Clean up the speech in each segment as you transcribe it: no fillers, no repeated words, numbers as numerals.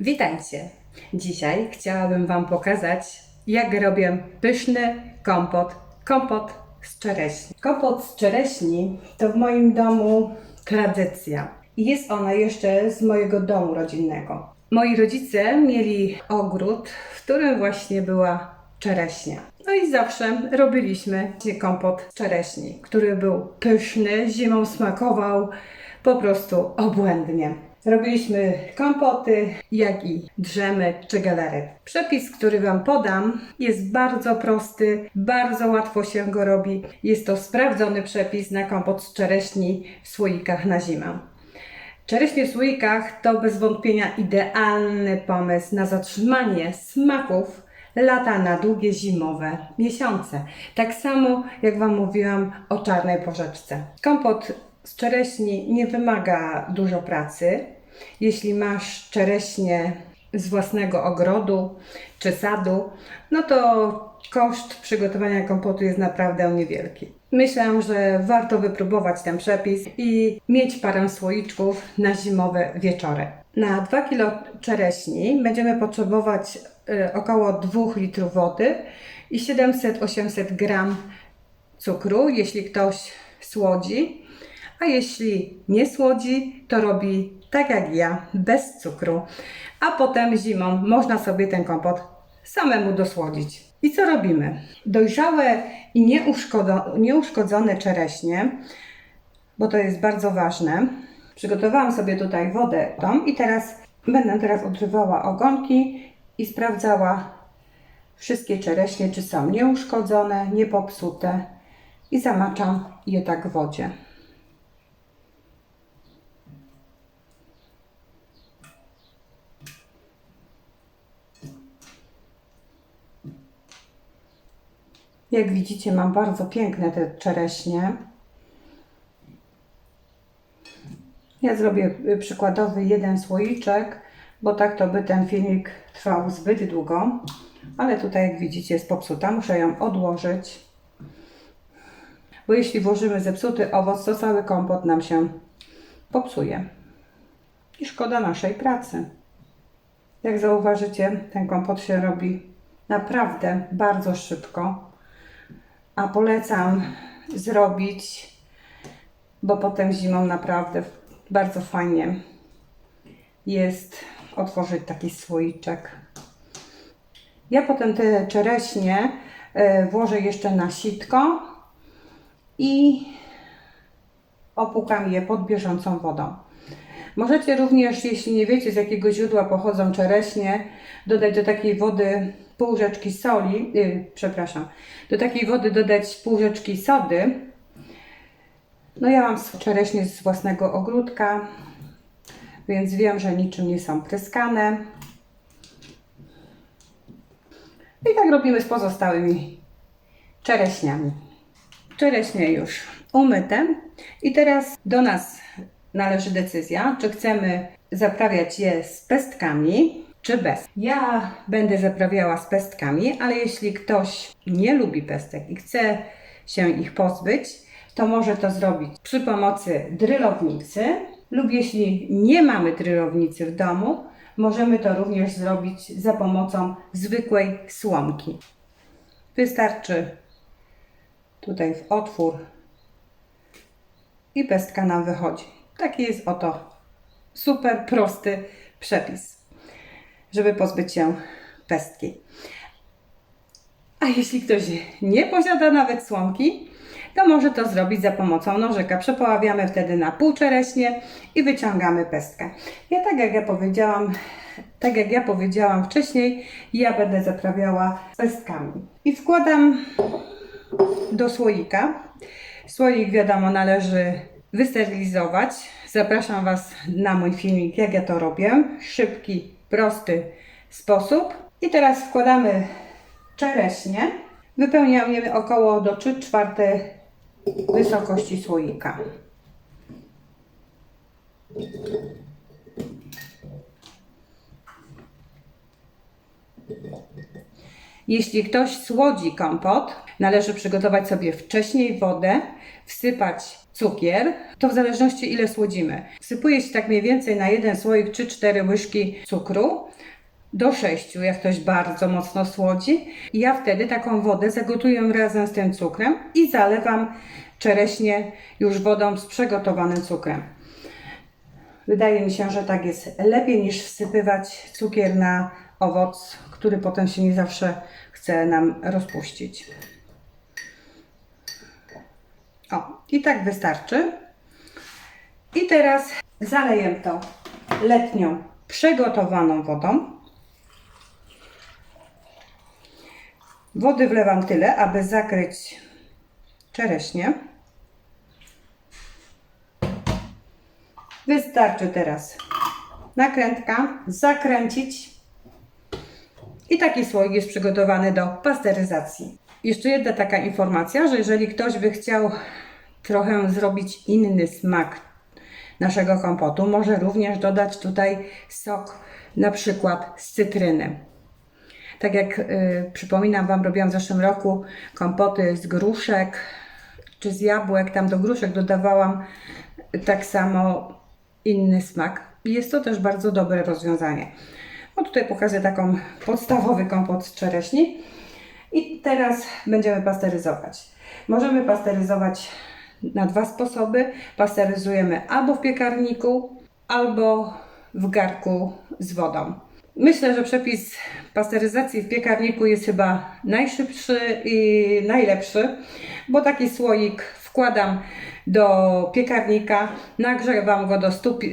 Witajcie! Dzisiaj chciałabym Wam pokazać, jak robię pyszny kompot z czereśni. Kompot z czereśni to w moim domu tradycja i jest ona jeszcze z mojego domu rodzinnego. Moi rodzice mieli ogród, w którym właśnie była czereśnia. No i zawsze robiliśmy kompot z czereśni, który był pyszny, zimą smakował po prostu obłędnie. Robiliśmy kompoty, jak i drzemy czy galery. Przepis, który Wam podam, jest bardzo prosty, bardzo łatwo się go robi. Jest to sprawdzony przepis na kompot z czereśni w słoikach na zimę. Czereśnie w słoikach to bez wątpienia idealny pomysł na zatrzymanie smaków lata na długie zimowe miesiące. Tak samo jak Wam mówiłam o czarnej porzeczce. Kompot z czereśni nie wymaga dużo pracy. Jeśli masz czereśnie z własnego ogrodu czy sadu, no to koszt przygotowania kompotu jest naprawdę niewielki. Myślę, że warto wypróbować ten przepis i mieć parę słoiczków na zimowe wieczory. Na 2 kg czereśni będziemy potrzebować około 2 litrów wody i 700-800 g cukru, jeśli ktoś słodzi. A jeśli nie słodzi, to robi tak jak ja, bez cukru. A potem zimą można sobie ten kompot samemu dosłodzić. I co robimy? Dojrzałe i nieuszkodzone czereśnie, bo to jest bardzo ważne. Przygotowałam sobie tutaj wodę i będę odrywała ogonki i sprawdzała wszystkie czereśnie, czy są nieuszkodzone, niepopsute i zamaczam je tak w wodzie. Jak widzicie, mam bardzo piękne te czereśnie. Ja zrobię przykładowy jeden słoiczek, bo tak to by ten filmik trwał zbyt długo. Ale tutaj, jak widzicie, jest popsuta. Muszę ją odłożyć. Bo jeśli włożymy zepsuty owoc, to cały kompot nam się popsuje. I szkoda naszej pracy. Jak zauważycie, ten kompot się robi naprawdę bardzo szybko. A polecam zrobić, bo potem zimą naprawdę bardzo fajnie jest otworzyć taki słoiczek. Ja potem te czereśnie włożę jeszcze na sitko i opłukam je pod bieżącą wodą. Możecie również, jeśli nie wiecie, z jakiego źródła pochodzą czereśnie, dodać do takiej wody pół łyżeczki soli, do takiej wody dodać pół łyżeczki sody. No ja mam czereśnie z własnego ogródka, więc wiem, że niczym nie są pryskane. I tak robimy z pozostałymi czereśniami. Czereśnie już umyte i teraz do nas należy decyzja, czy chcemy zaprawiać je z pestkami, czy bez. Ja będę zaprawiała z pestkami, ale jeśli ktoś nie lubi pestek i chce się ich pozbyć, to może to zrobić przy pomocy drylownicy lub jeśli nie mamy drylownicy w domu, możemy to również zrobić za pomocą zwykłej słomki. Wystarczy tutaj w otwór i pestka nam wychodzi. Taki jest oto super prosty przepis, żeby pozbyć się pestki. A jeśli ktoś nie posiada nawet słomki, to może to zrobić za pomocą nożyka. Przepoławiamy wtedy na pół czereśnie i wyciągamy pestkę. Tak jak ja powiedziałam wcześniej, ja będę zaprawiała pestkami. I wkładam do słoika. Słoik, wiadomo, należy wysterylizować. Zapraszam Was na mój filmik, jak ja to robię. Szybki, prosty sposób. I teraz wkładamy czereśnie. Wypełniamy około do 3/4 wysokości słoika. Jeśli ktoś słodzi kompot, należy przygotować sobie wcześniej wodę, wsypać cukier, to w zależności ile słodzimy. Wsypuje się tak mniej więcej na jeden słoik 3-4 łyżki cukru, do 6, jak ktoś bardzo mocno słodzi. I ja wtedy taką wodę zagotuję razem z tym cukrem i zalewam czereśnie już wodą z przygotowanym cukrem. Wydaje mi się, że tak jest lepiej niż wsypywać cukier na owoc, który potem się nie zawsze chce nam rozpuścić. O, i tak wystarczy. I teraz zaleję to letnią przygotowaną wodą. Wody wlewam tyle, aby zakryć czereśnie. Wystarczy teraz nakrętka, zakręcić i taki słoik jest przygotowany do pasteryzacji. Jeszcze jedna taka informacja, że jeżeli ktoś by chciał trochę zrobić inny smak naszego kompotu, może również dodać tutaj sok na przykład z cytryny. Tak jak przypominam Wam, robiłam w zeszłym roku kompoty z gruszek czy z jabłek. Tam do gruszek dodawałam tak samo inny smak. I jest to też bardzo dobre rozwiązanie. No tutaj pokażę taką podstawowy kompot z czereśni. I teraz będziemy pasteryzować. Możemy pasteryzować na dwa sposoby. Pasteryzujemy albo w piekarniku, albo w garku z wodą. Myślę, że przepis pasteryzacji w piekarniku jest chyba najszybszy i najlepszy, bo taki słoik wkładam do piekarnika, nagrzewam go do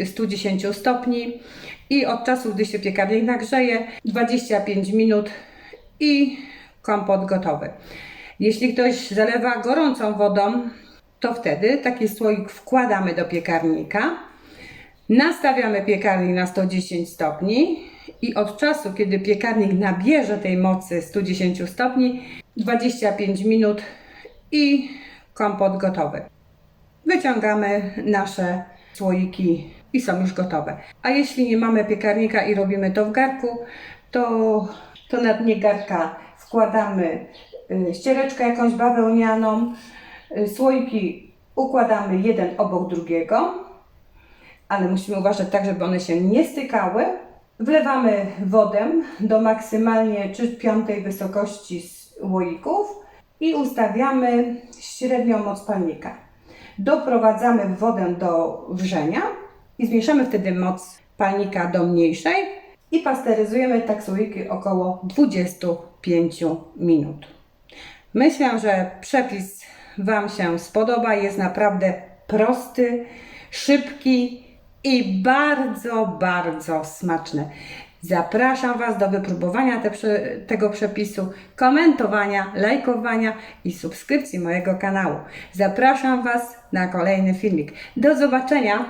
110 stopni i od czasu, gdy się piekarnik nagrzeje, 25 minut i kompot gotowy. Jeśli ktoś zalewa gorącą wodą, to wtedy taki słoik wkładamy do piekarnika, nastawiamy piekarnik na 110 stopni i od czasu, kiedy piekarnik nabierze tej mocy 110 stopni, 25 minut i kompot gotowy. Wyciągamy nasze słoiki i są już gotowe. A jeśli nie mamy piekarnika i robimy to w garku, to na dnie garka wkładamy ściereczkę jakąś bawełnianą, słoiki układamy jeden obok drugiego, ale musimy uważać tak, żeby one się nie stykały. Wlewamy wodę do maksymalnie 3/5 wysokości słoików i ustawiamy średnią moc palnika. Doprowadzamy wodę do wrzenia i zmniejszamy wtedy moc palnika do mniejszej i pasteryzujemy tak słoiki około 25 minut. Myślę, że przepis Wam się spodoba. Jest naprawdę prosty, szybki i bardzo, bardzo smaczny. Zapraszam Was do wypróbowania tego przepisu, komentowania, lajkowania i subskrypcji mojego kanału. Zapraszam Was na kolejny filmik. Do zobaczenia!